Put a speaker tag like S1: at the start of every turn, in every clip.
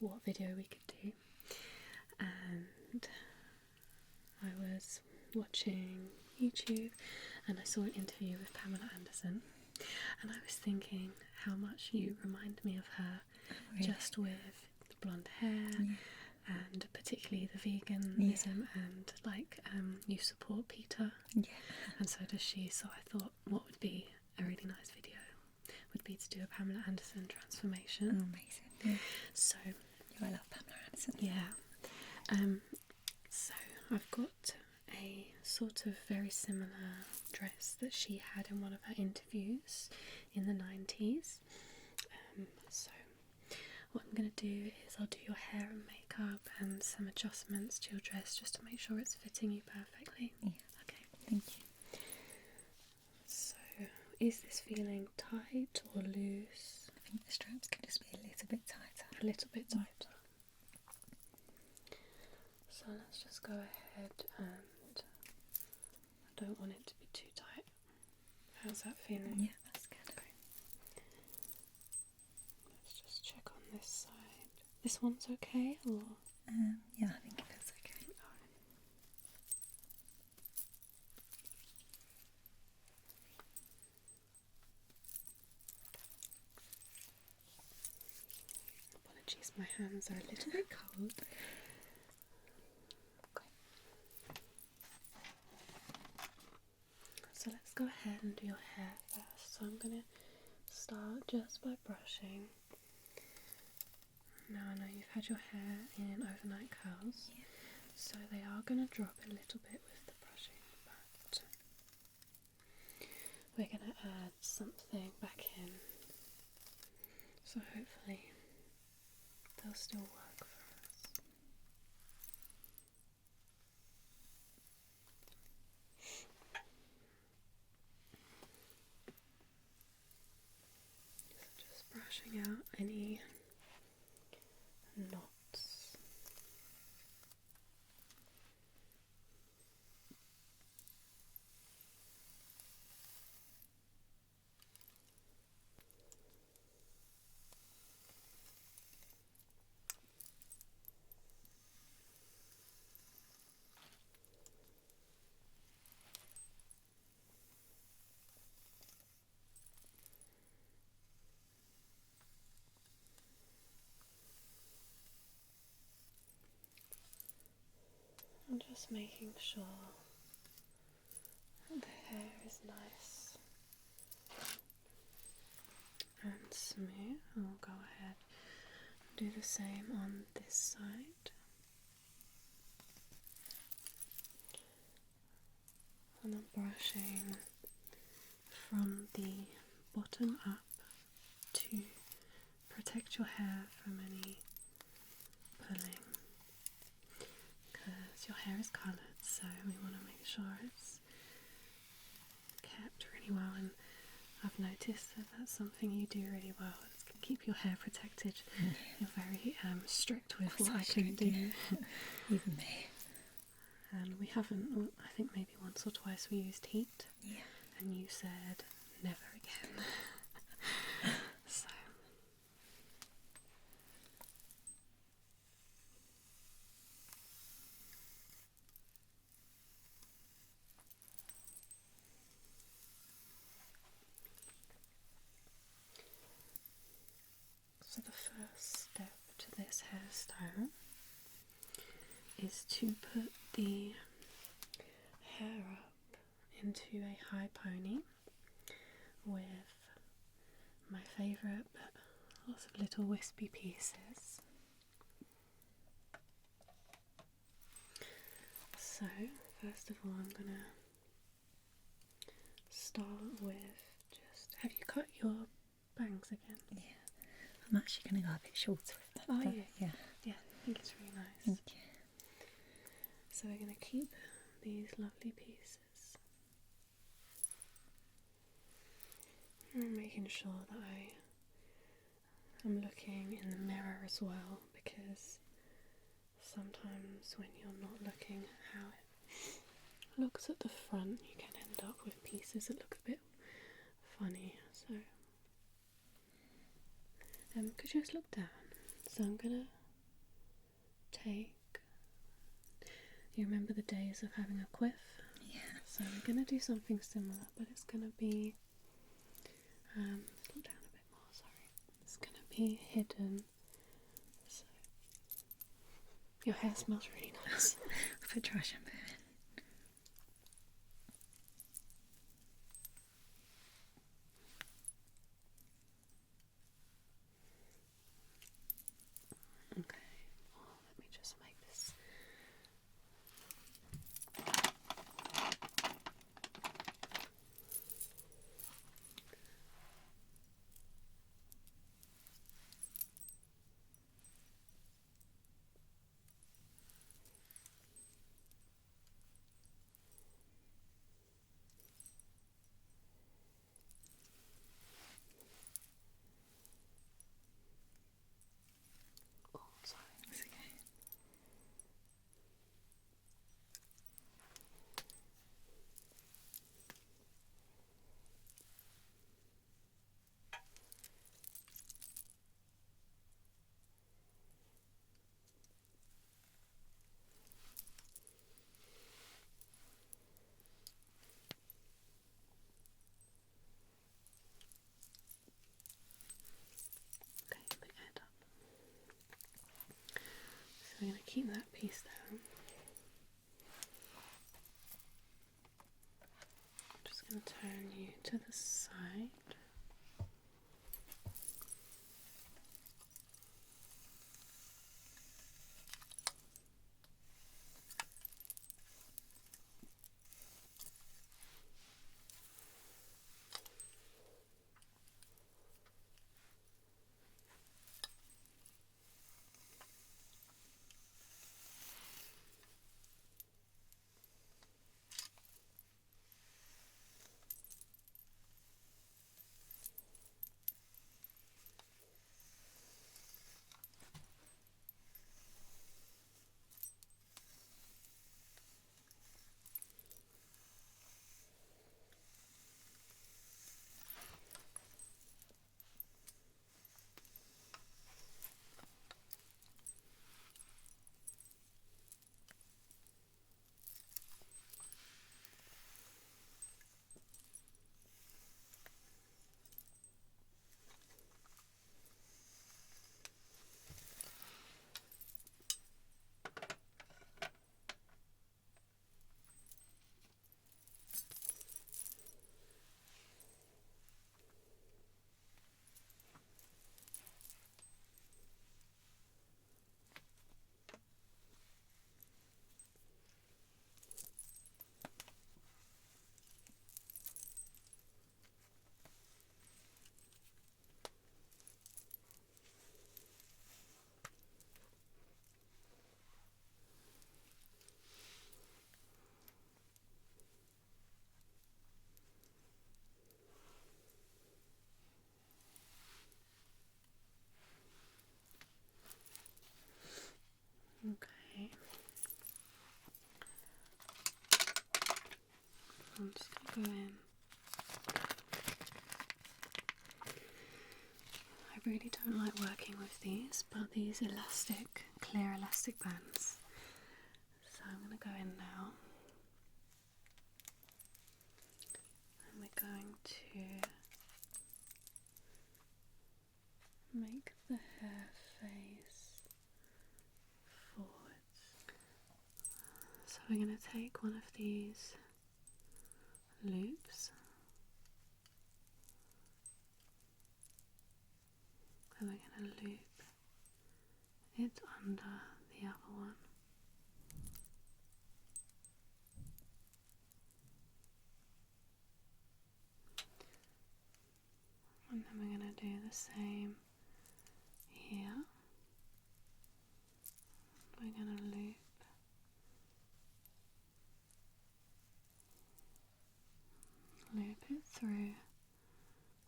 S1: what video we could do, and I was watching YouTube and I saw an interview with Pamela Anderson, and I was thinking how much you remind me of her, just with the blonde hair, and particularly the veganism, and like you support PETA, and so does she. So I thought what would be a really nice video would be to do a Pamela Anderson transformation.
S2: Amazing.
S1: So
S2: I love Pamela Anderson.
S1: So I've got a sort of very similar dress that she had in one of her interviews in the 90s. So what I'm going to do is I'll do your hair and makeup and some adjustments to your dress just to make sure it's fitting you perfectly. Okay.
S2: Thank you.
S1: So is this feeling tight or loose?
S2: I think the straps could just be a little bit tighter.
S1: A little bit tighter. So let's just go ahead, and I don't want it to be too tight. How's that feeling?
S2: Yeah, that's good.
S1: Okay. Let's just check on this side. This one's okay, or?
S2: Yeah, I think it feels okay.
S1: Apologies, my hands are a little bit cold. So let's go ahead and do your hair first. So I'm going to start just by brushing. Now I know you've had your hair in overnight curls, so they are going to drop a little bit with the brushing, but we're going to add something back in, so hopefully they'll still work for us. Just brushing out any knots. I'm just making sure that the hair is nice and smooth. I'll go ahead and do the same on this side. And I'm brushing from the bottom up to protect your hair from any pulling, because your hair is coloured, so we want to make sure it's kept really well. And I've noticed that that's something you do really well. It's keep your hair protected. You're very strict with what I can do.
S2: Even me.
S1: And we haven't, I think maybe once or twice we used heat. And you said never again. So So the first step to this hairstyle is to put the hair up into a high pony with my favourite, but lots of little wispy pieces. So first of all I'm going to start with just, have you cut your bangs again?
S2: Yeah. I'm actually going to go a bit shorter with that.
S1: Oh yeah.
S2: Yeah.
S1: Yeah, I think it's really nice.
S2: Thank you.
S1: So we're going to keep these lovely pieces. I'm making sure that I'm looking in the mirror as well, because sometimes when you're not looking at how it looks at the front, you can end up with pieces that look a bit funny. So could you just look down? So I'm gonna take. You remember the days of having a quiff?
S2: Yeah.
S1: So we're going to do something similar, but it's going to be, slow down a bit more, sorry. It's going to be hidden. So, your hair smells really nice.
S2: I put dry shampoo in.
S1: Okay, well, let me just make this. Oh, sorry.
S2: It's okay.
S1: Okay, put your head up. So we're going to keep that piece down. I'm just going to turn you to the side. Okay. I'm just going to go in. I really don't like working with these, but these elastic, clear elastic bands. So I'm going to go in now. And we're going to make the hair face forwards. So we're going to take one of these loops and we're going to loop it under the other one. And then we're going to do the same here. We're going to loop it through,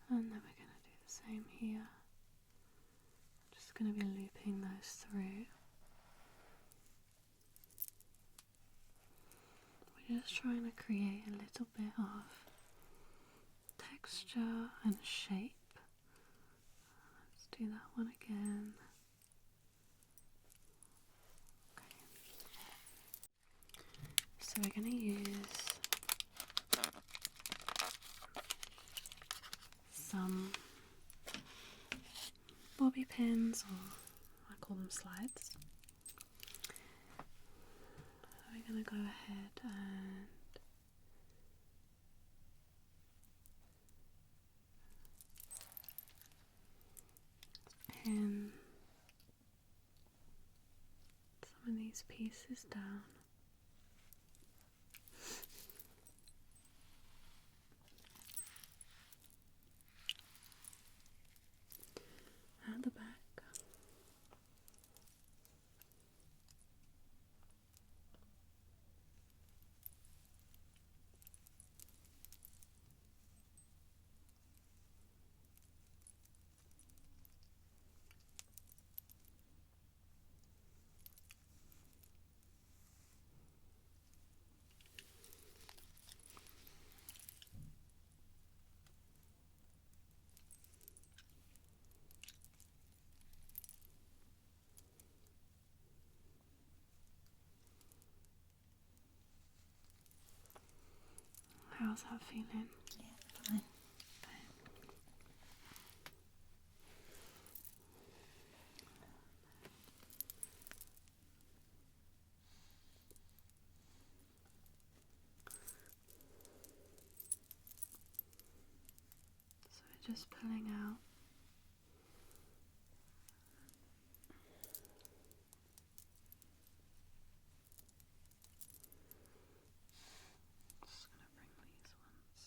S1: and then we're going to do the same here. Just going to be looping those through. We're just trying to create a little bit of texture and shape. Let's do that one again. So we're going to use some bobby pins, or I call them slides. So we're going to go ahead and pin some of these pieces down. At the back. How's that feeling?
S2: Yeah, fine.
S1: So we're just pulling out just going to bring these ones.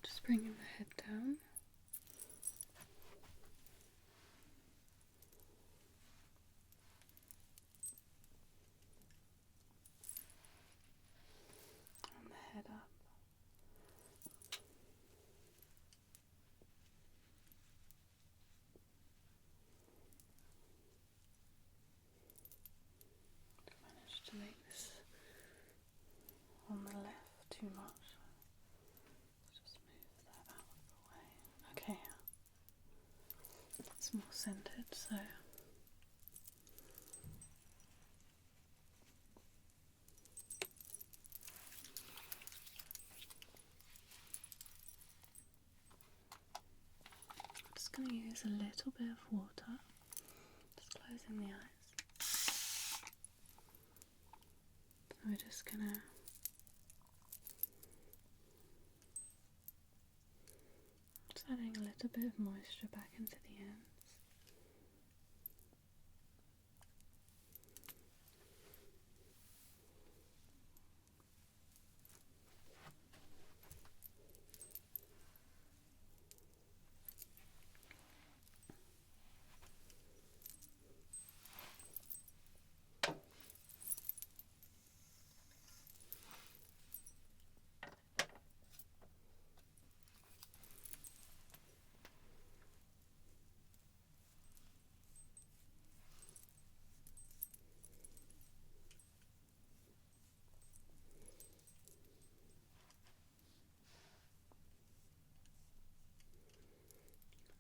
S1: Just bringing the head down. And the head up. Managed to make this on the left too much. Just move that out of the way. Okay. It's more centered, so I'm just going to use a little bit of water, just closing the eyes. So we're just going to adding a little bit of moisture back into the ends.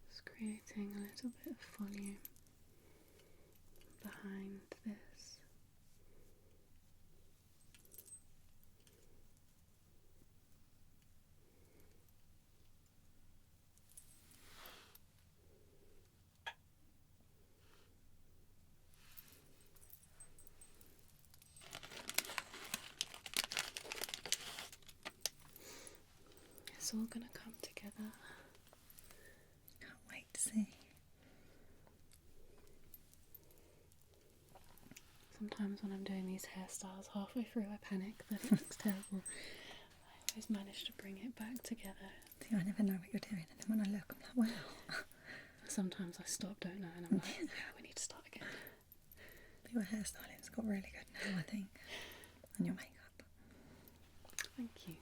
S1: Just creating a little bit of volume behind this. It's all going to come together.
S2: Can't wait to see.
S1: Sometimes when I'm doing these hairstyles, halfway through I panic that it looks terrible. I always manage to bring it back together.
S2: See, I never know what you're doing, and then when I look, I'm like, wow.
S1: sometimes I stop, don't I? And I'm like, yeah, we need to start again.
S2: But your hairstyling's got really good now, I think. And your makeup.
S1: Thank you.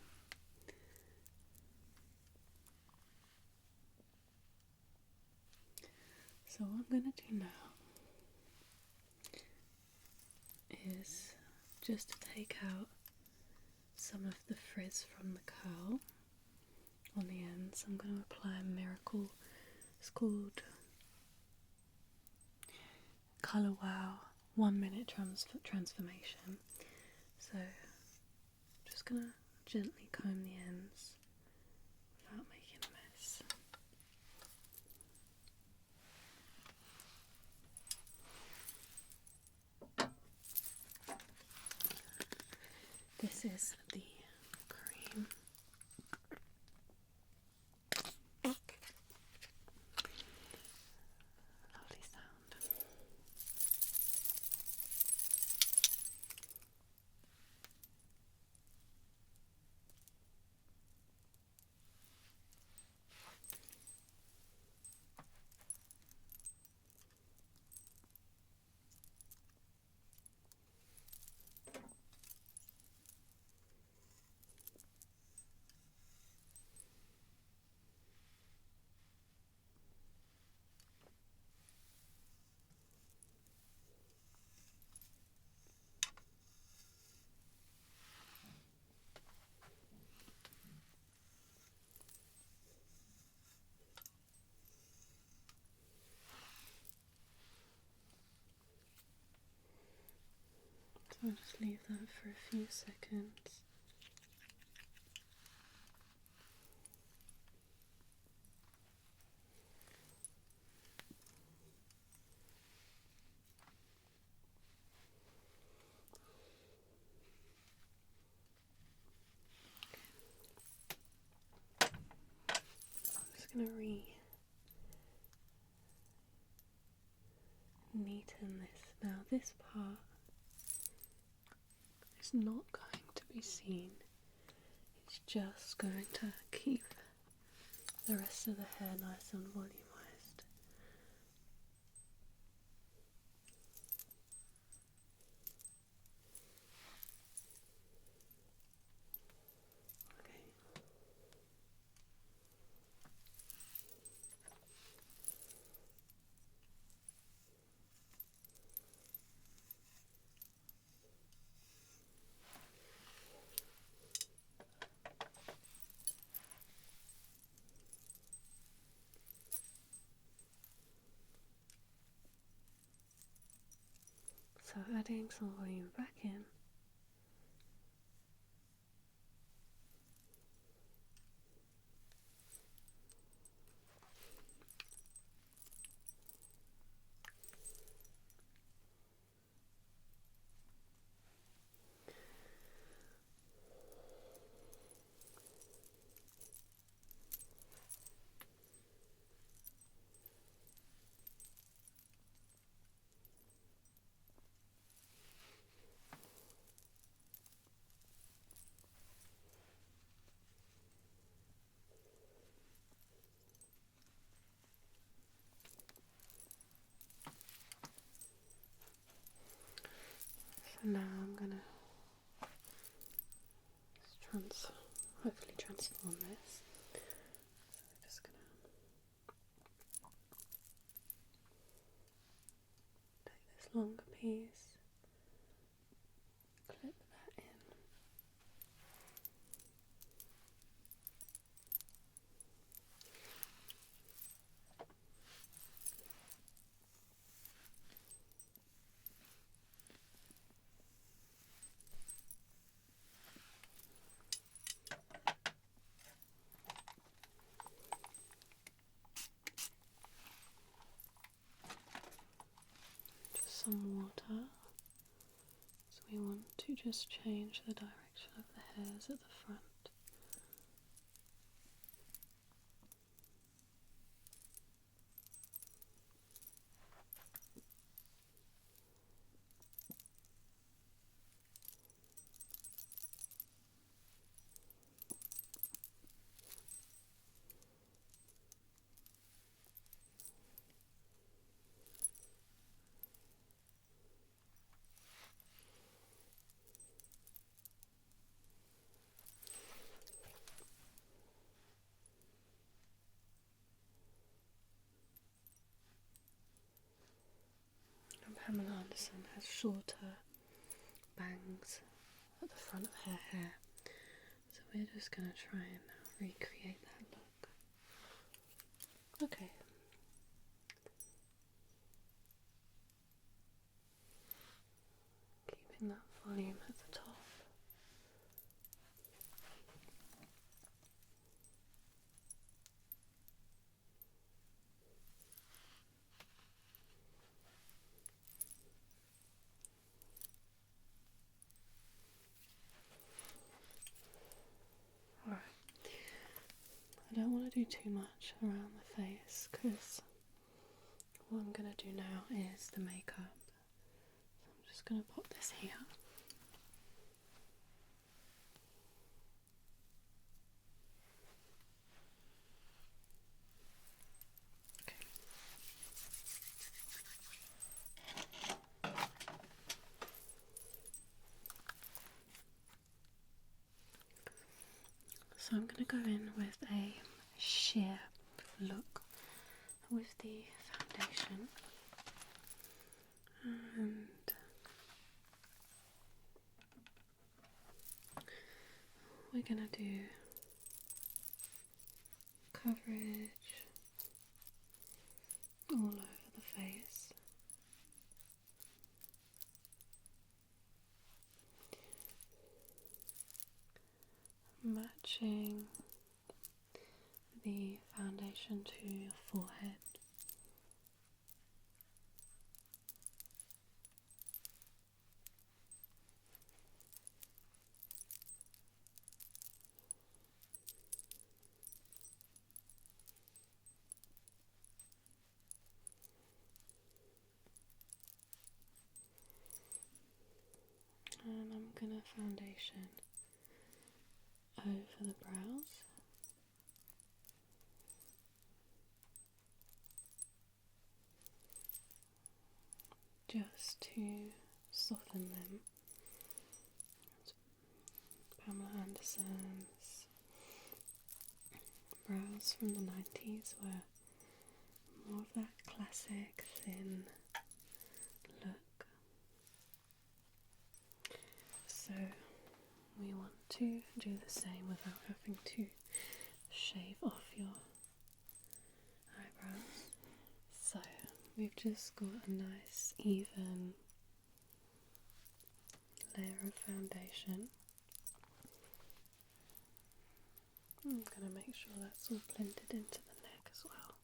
S1: So what I'm going to do now is just to take out some of the frizz from the curl on the ends. I'm going to apply a miracle. It's called Colour Wow 1 minute transformation. So I'm just going to gently comb the ends without making a mess. This is the cream. Lovely sound. So I'll just leave that for a few seconds. I'm just going to neaten this. Now this part is not going to be seen. It's just going to keep the rest of the hair nice and volumized. Okay. So adding some volume back in. So now I'm gonna hopefully transform this. So we're just gonna take this longer piece, clip that in. Just some water. So we want to just change the direction of the hairs at the front. Pamela Anderson has shorter bangs at the front of her hair, so we're just going to try and recreate that look. Okay. Keeping that volume at the top. Alright, I don't want to do too much around the face because what I'm going to do now is the makeup. So I'm just going to pop this here. Okay. So I'm going to go in with a sheer look with the foundation, and we're going to do coverage all over the face. Matching the foundation to your forehead. And I'm gonna foundation over the brows. Just to soften them. Pamela Anderson's brows from the 90s were more of that classic thin look. So we want to do the same without having to shave off your eyebrows. So we've just got a nice even layer of foundation. I'm going to make sure that's all blended into the neck as well.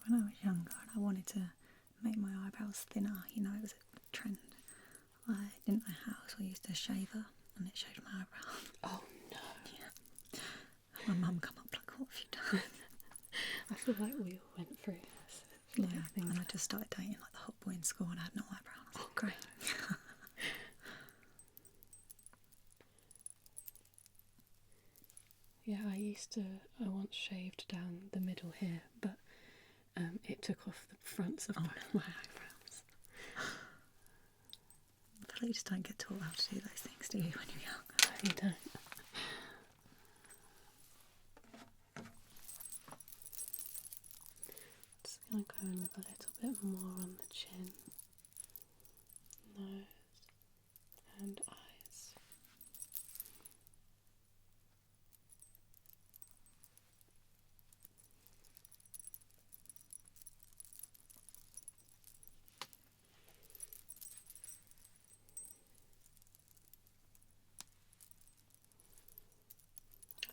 S2: When I was younger and I wanted to make my eyebrows thinner, you know, it was a trend. I didn't know how, so I used a shaver and it shaved my eyebrows.
S1: Oh no.
S2: Yeah. My mum come up like, what have you done?
S1: I feel like we all went through this.
S2: Yeah, and I just started dating like the hot boy in school and I had no eyebrows. Oh, great.
S1: Yeah, I once shaved down the middle here, but it took off the fronts of both my eyebrows.
S2: I feel like you just don't get taught how to do those things, do you, when you're young?
S1: No, you don't. Just going to go in with a little bit more on the chin, nose and eyes.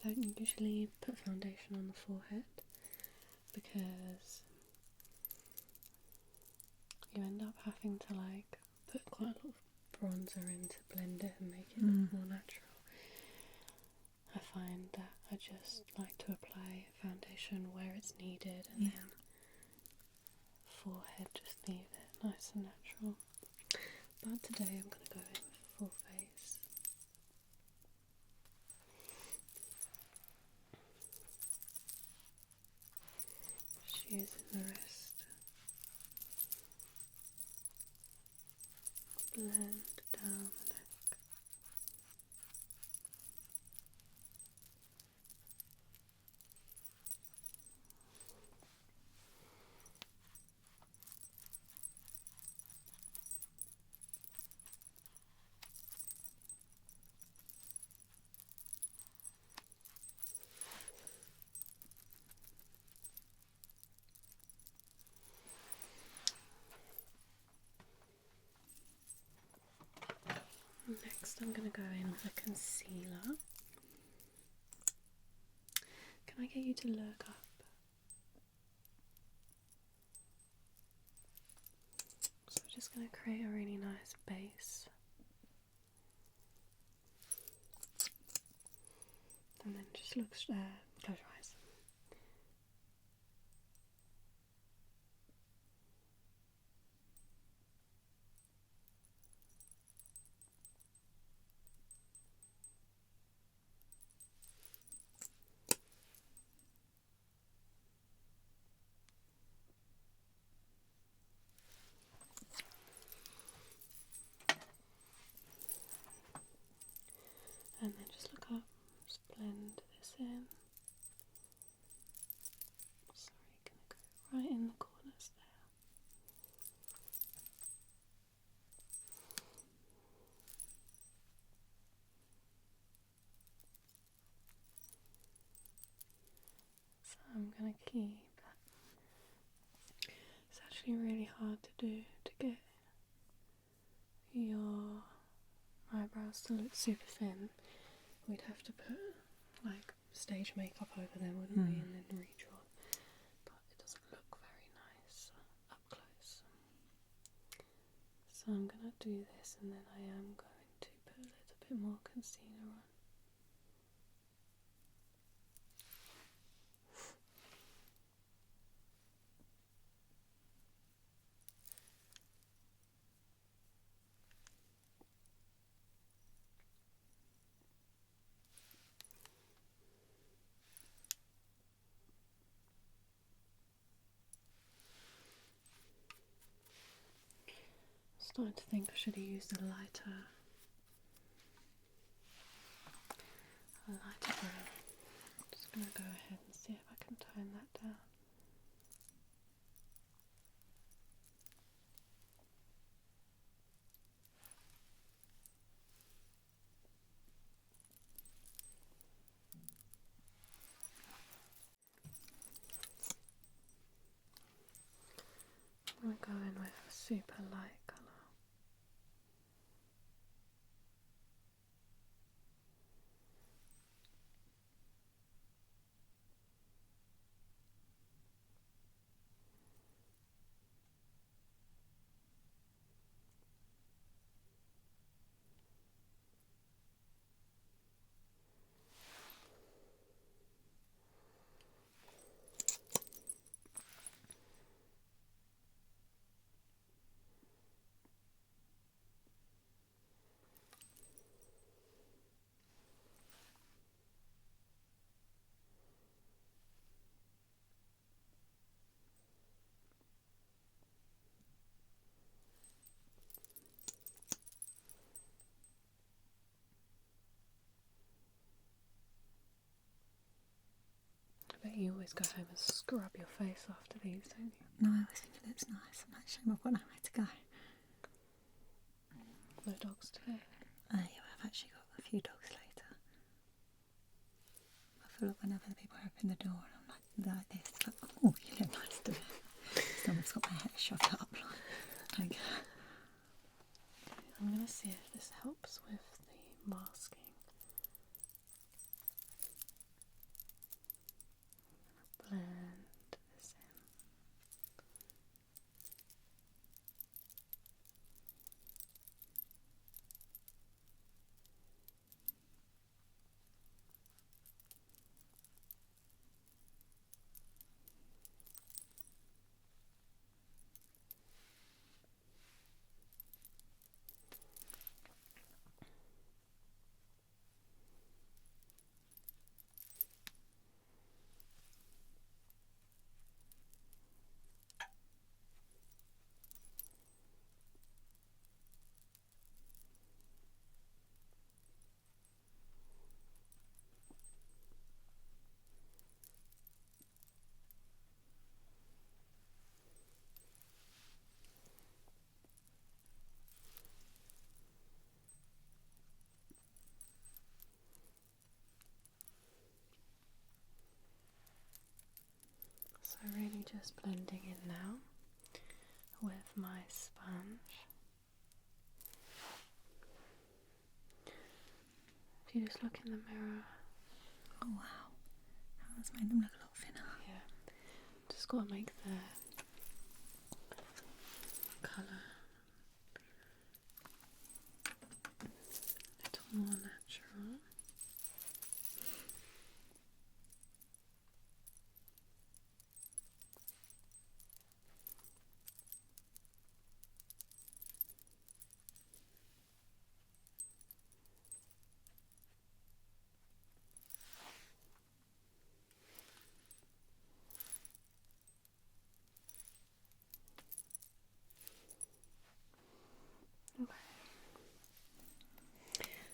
S1: I don't usually put foundation on the forehead because you end up having to like put quite a lot of bronzer in to blend it and make it look more natural. I find that I just like to apply foundation where it's needed and then forehead, just leave it nice and natural. But today I'm going to go in with a full face. Just using the rest I'm going to go in with a concealer. Can I get you to look up? So I'm just going to create a really nice base. And then just look, close your eyes. And then just look up, just blend this in. Sorry, gonna go right in the corners there. So I'm gonna keep. It's actually really hard to do to get your eyebrows to look super thin. We'd have to put like stage makeup over them, wouldn't we, and then redraw. But it doesn't look very nice up close. So I'm gonna do this, and then I am going to put a little bit more concealer on. Starting to think I should have used a lighter brown. I'm just going to go ahead and see if I can tone that down. I'm going to go in with a super light colour. I bet you always go home and scrub your face after these, don't you?
S2: No, I always think it looks nice. I'm ashamed I've got nowhere to go.
S1: No dogs today.
S2: Yeah, I've actually got a few dogs later. I feel like whenever the people open the door and I'm like this, like, oh, you look nice today. Someone's got my hair shoved up. Like,
S1: I'm going to see if this helps with the masking. Blend this in. So really just blending in now with my sponge. If you just look in the mirror.
S2: Oh wow, that's made them look a lot thinner.
S1: Yeah, just got to make the colour a little more natural. Okay.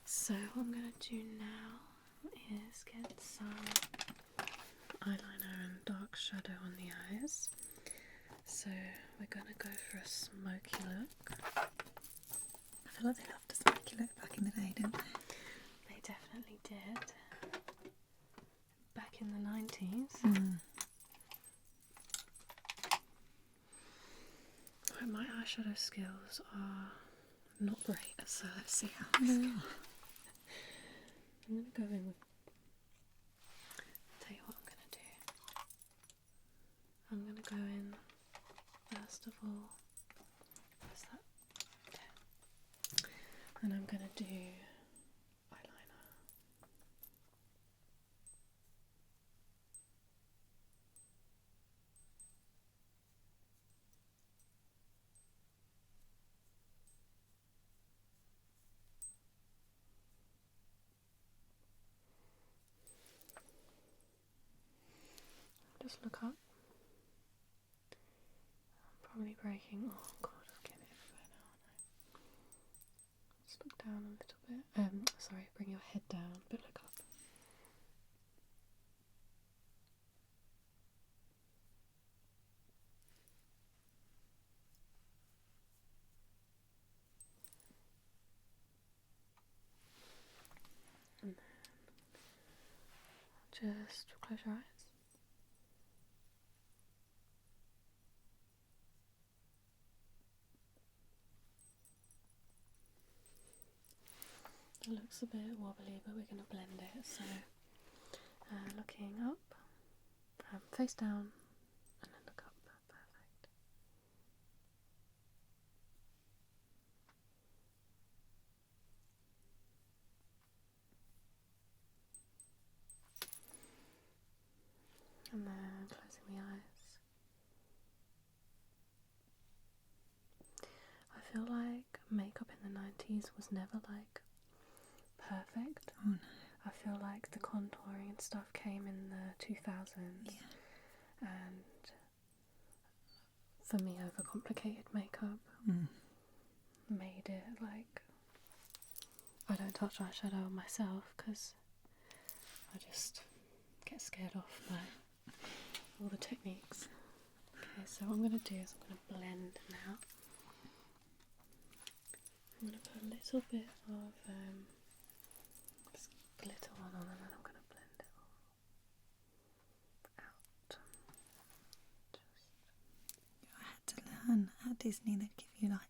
S1: So what I'm going to do now is get some eyeliner and dark shadow on the eyes. So we're going to go for a smoky look.
S2: I feel like they loved a smoky look back in the day, didn't they?
S1: They definitely did. Back in the 90s. Right, my eyeshadow skills are not great, so let's see how this goes. I'm going to go in with... Tell you what I'm going to do. I'm going to go in, first of all, what's that? Okay. And I'm going to do eyeliner. Just look up. I'm probably breaking. Oh god, I'm getting it everywhere now, aren't I? Just look down a little bit. Sorry, bring your head down, but look up. And then just close your eyes. It looks a bit wobbly, but we're going to blend it. So, looking up, face down, and then look up. Perfect. And then closing the eyes. I feel like makeup in the 90s was never like perfect.
S2: Oh no.
S1: I feel like the contouring and stuff came in the 2000s.
S2: Yeah.
S1: And for me, overcomplicated makeup made it like I don't touch eyeshadow on myself because I just get scared off by all the techniques. Okay, so what I'm going to do is I'm going to blend now. I'm going to put a little bit of glitter on and then I'm going to blend it all out.
S2: I had to learn at Disney they'd give you like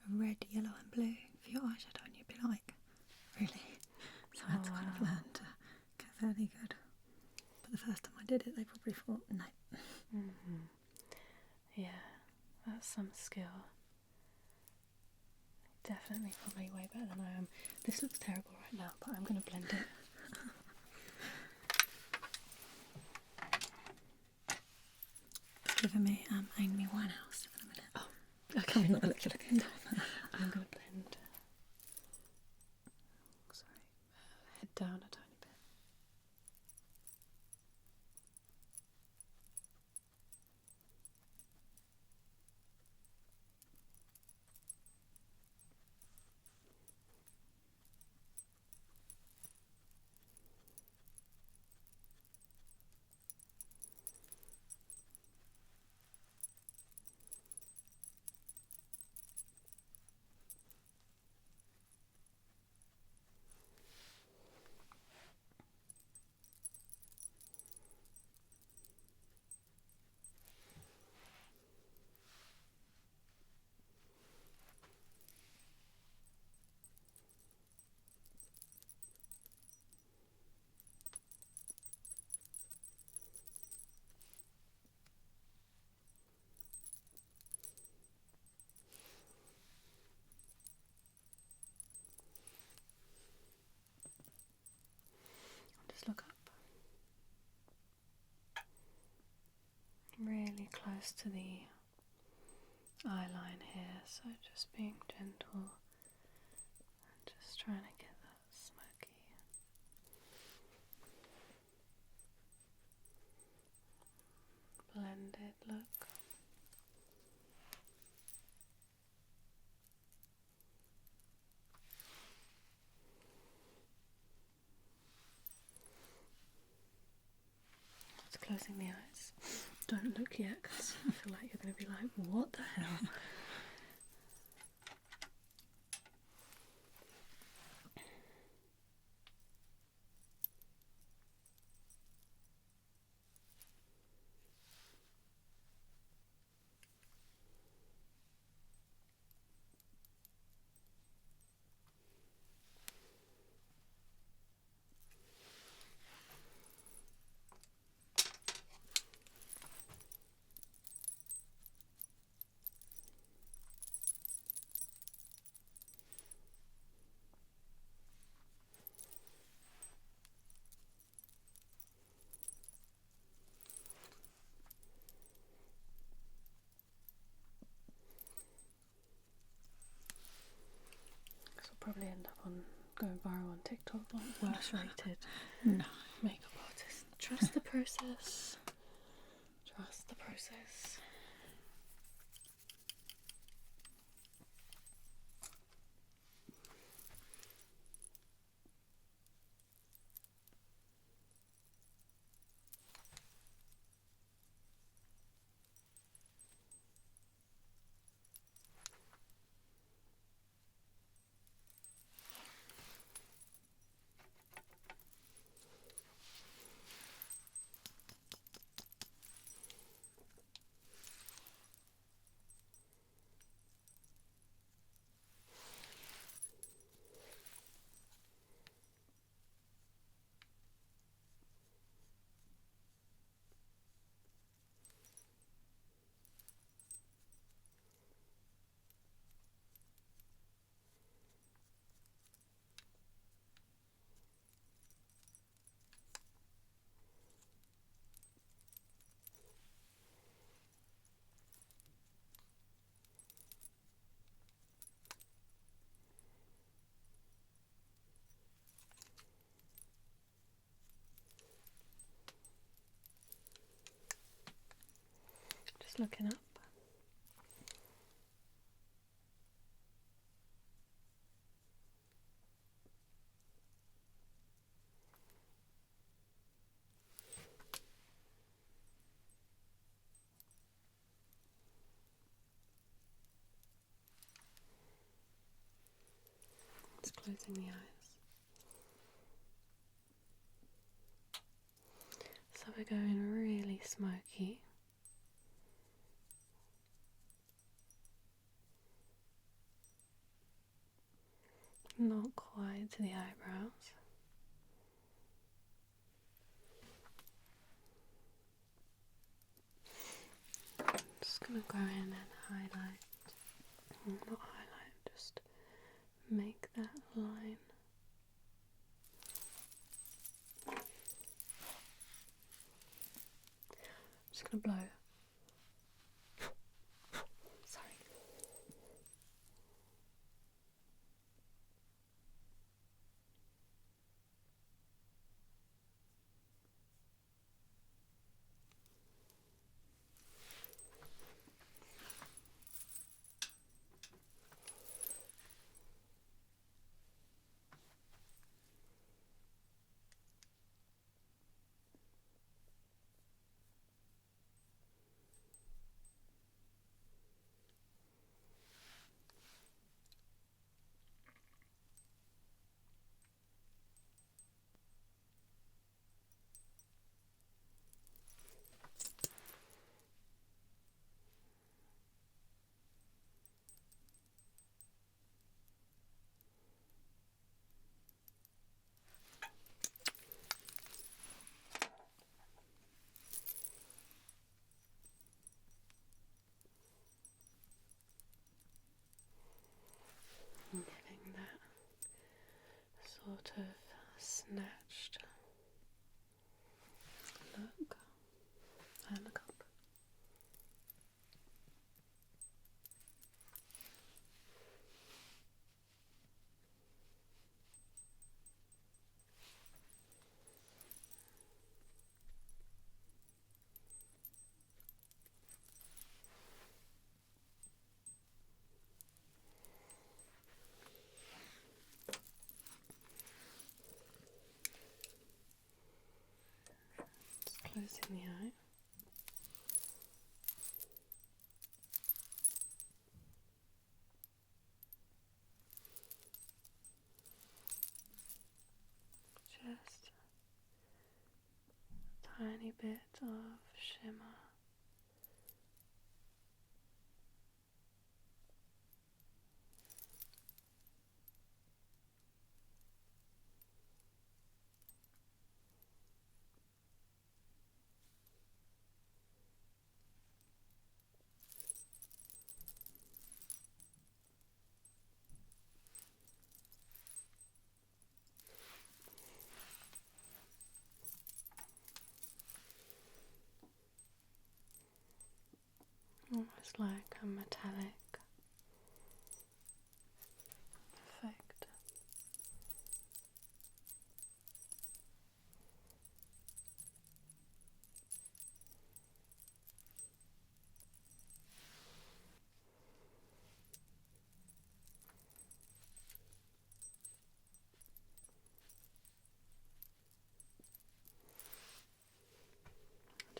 S2: a red, yellow and blue for your eyeshadow and you'd be like, really? So I had to kind of learn to get fairly good. But the first time I did it they probably thought, no.
S1: Yeah, that's some skill. Definitely probably way better than I am. This looks terrible right now, but I'm going to blend it.
S2: Giving me Amy Winehouse in a minute.
S1: Oh, okay.
S2: I'm not looking.
S1: I'm going to blend. Sorry, head down a tiny bit. close to the eyeline here, so just being gentle and just trying to get that smoky blended look. Just closing the eyes. Don't look yet, because I feel like you're going to be like, what the hell? This will probably end up on going viral on TikTok, like worst rated makeup artist. Trust the process. Trust the process. Just looking up. Just closing the eyes. So we're going really smoky. Not quite to the eyebrows. I'm just going to go in and highlight. Not highlight, just make that line. I'm just going to blow. Sorry. I'm getting that sort of snatched look and look up. in the eye. Just a tiny bit of shimmer. Almost like a metallic effect.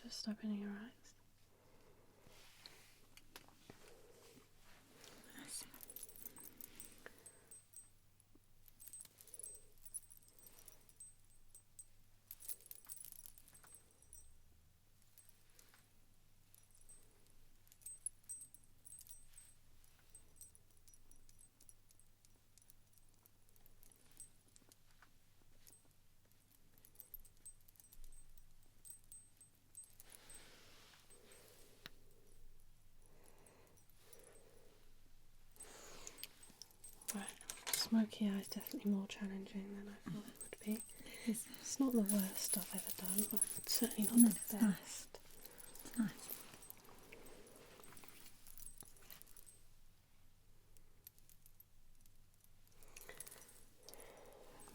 S1: Just opening your eyes. Right, smoky eye is definitely more challenging than I thought it would be. It's not the worst I've ever done, but it's certainly not the best.
S2: Nice. It's nice.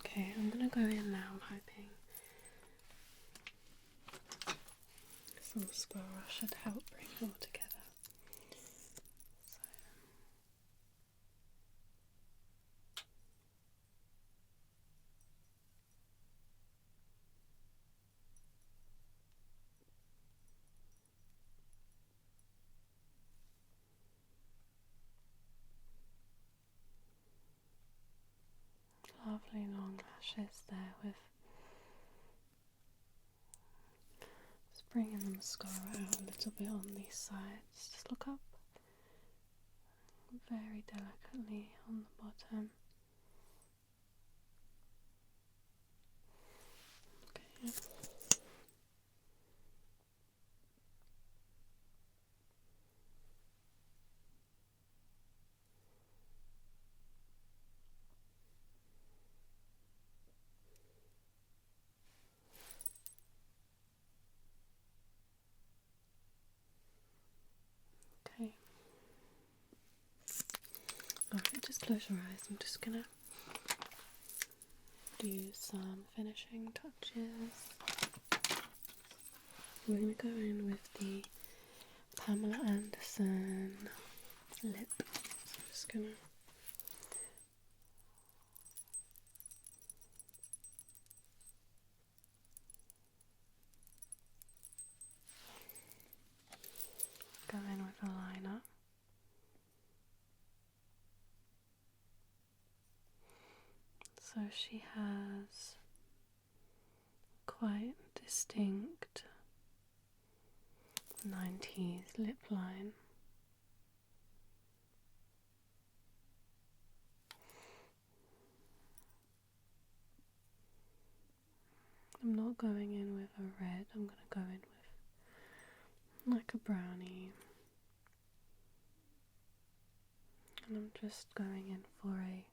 S1: Okay, I'm going to go in now. I'm hoping some mascara should help bring it all together. Lovely long lashes there with just bringing the mascara out a little bit on these sides. Just look up very delicately on the bottom. Okay. Okay. Alright, just close your eyes. I'm just gonna do some finishing touches. We're gonna go in with the Pamela Anderson lip. So I'm just gonna go in with a liner. So she has quite distinct 90s lip line. I'm not going in with a red, I'm going to go in with like a brownie. And I'm just going in for a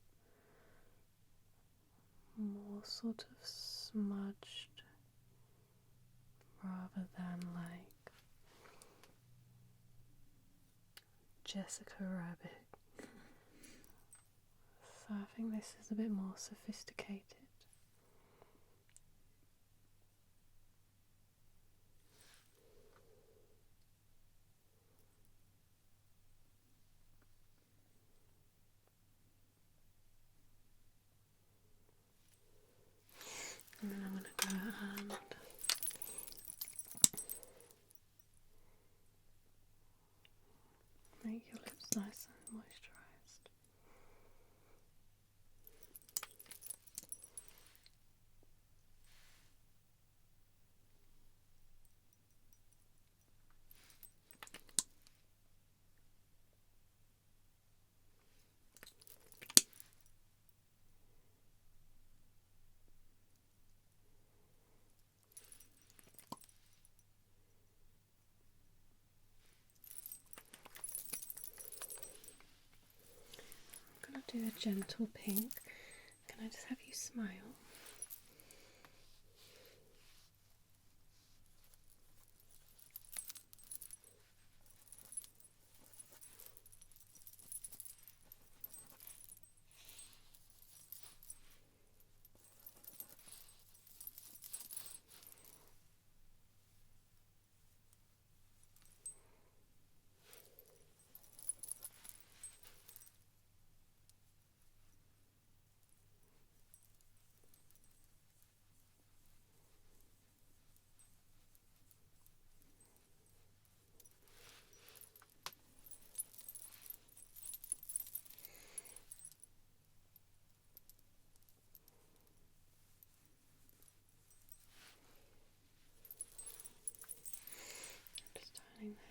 S1: more sort of smudged rather than like Jessica Rabbit. So I think this is a bit more sophisticated. And then I'm going to go and Make your lips nice and moisturised. I'm going to do a gentle pink. Can I just have you smile? Just turning the head.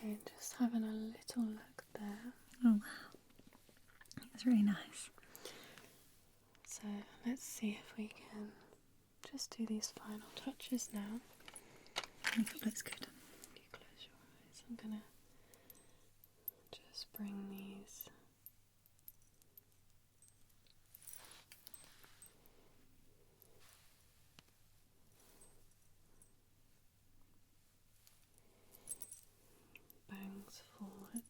S1: Okay, just having a little look there.
S2: Oh wow, that's really nice.
S1: So let's see if we can just do these final touches now.
S2: Makeup looks good.
S1: You close your eyes. I'm gonna just bring these bangs forwards.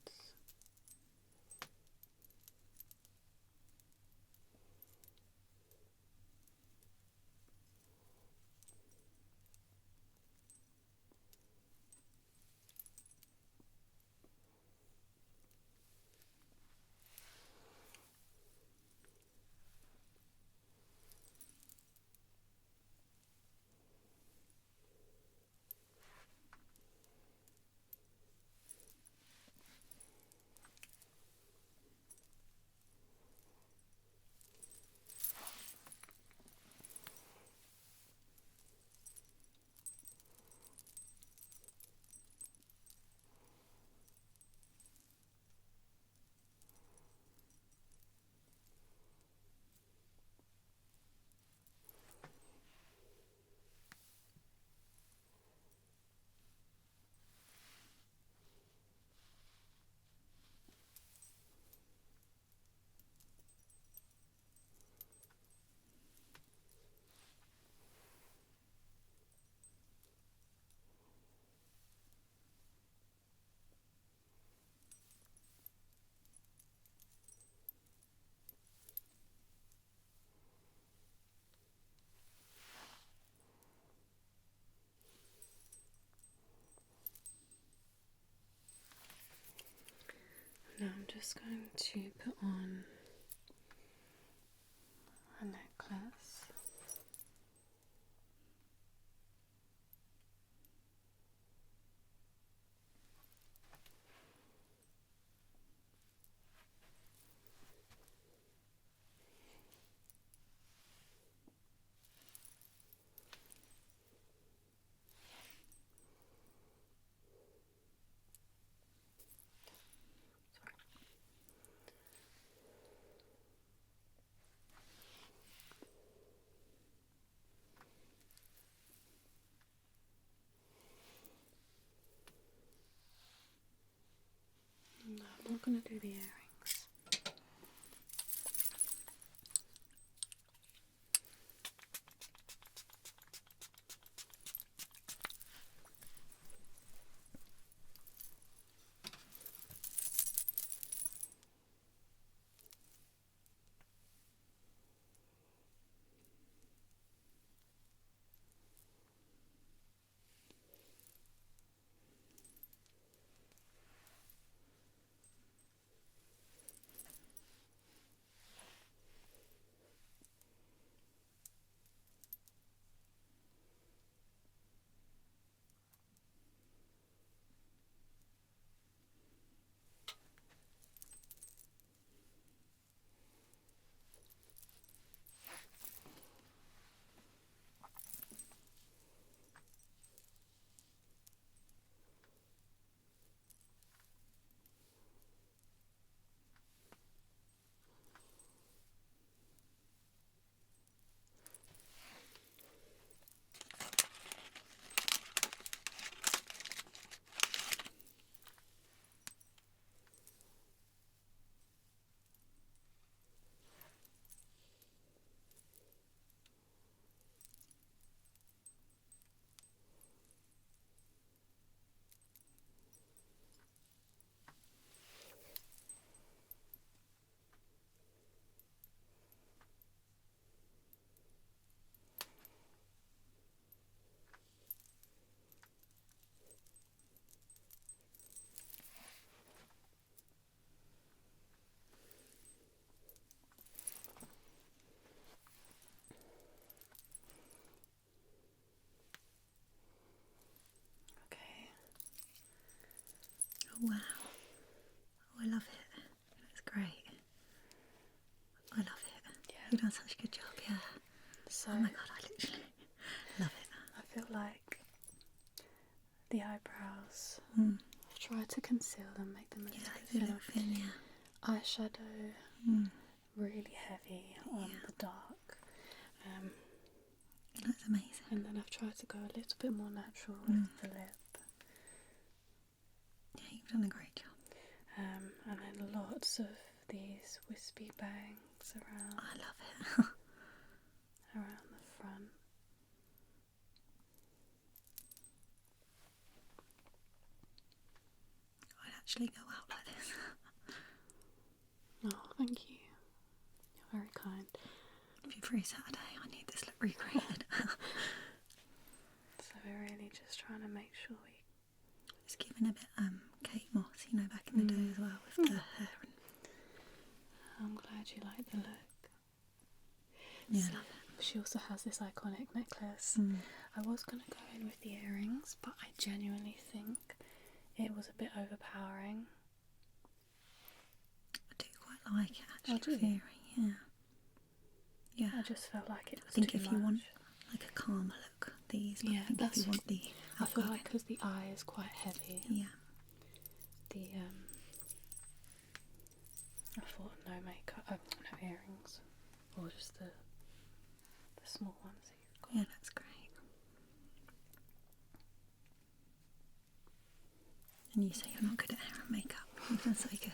S1: just going to put on a necklace. No, I'm not going to do the earrings. Okay.
S2: Oh, wow. Oh, I love it. That's great. I love it.
S1: Yeah.
S2: You've done such a good job, yeah.
S1: So,
S2: oh my god, I literally love it.
S1: I feel like the eyebrows,
S2: Mm.
S1: I've tried to conceal them, make them a
S2: Yeah,
S1: little
S2: it's a
S1: bit
S2: little thin, yeah.
S1: eyeshadow,
S2: Mm.
S1: really heavy on
S2: Yeah.
S1: the dark.
S2: That's amazing.
S1: And then I've tried to go a little bit more natural with the lip.
S2: Yeah, you've done a great job.
S1: And then lots of these wispy bangs around,
S2: I love it.
S1: around the front.
S2: I'd actually go out like this.
S1: Oh, thank you. You're very kind.
S2: If you're free Saturday, I need this look recreated.
S1: So we're really just trying to make sure we...
S2: It's given a bit Kate Moss, you know, back in the day as well, with the hair. And
S1: I'm glad you like the look.
S2: yeah,
S1: So
S2: I love it.
S1: she also has this iconic necklace. I was going to go in with the earrings, but I genuinely think it was a bit overpowering.
S2: I do quite like it actually.
S1: Oh, do you?
S2: With earring, yeah. Yeah.
S1: I just felt like it was
S2: I think
S1: too
S2: if
S1: much.
S2: you want like a calmer look, these. But
S1: Yeah,
S2: I think
S1: that's...
S2: if you want the
S1: I feel
S2: outgoing,
S1: like because the eye is quite heavy.
S2: yeah.
S1: I thought no makeup, no earrings, or just the small ones that you've got.
S2: Yeah, that's great. And you say you're not good at hair and makeup. You've done so good.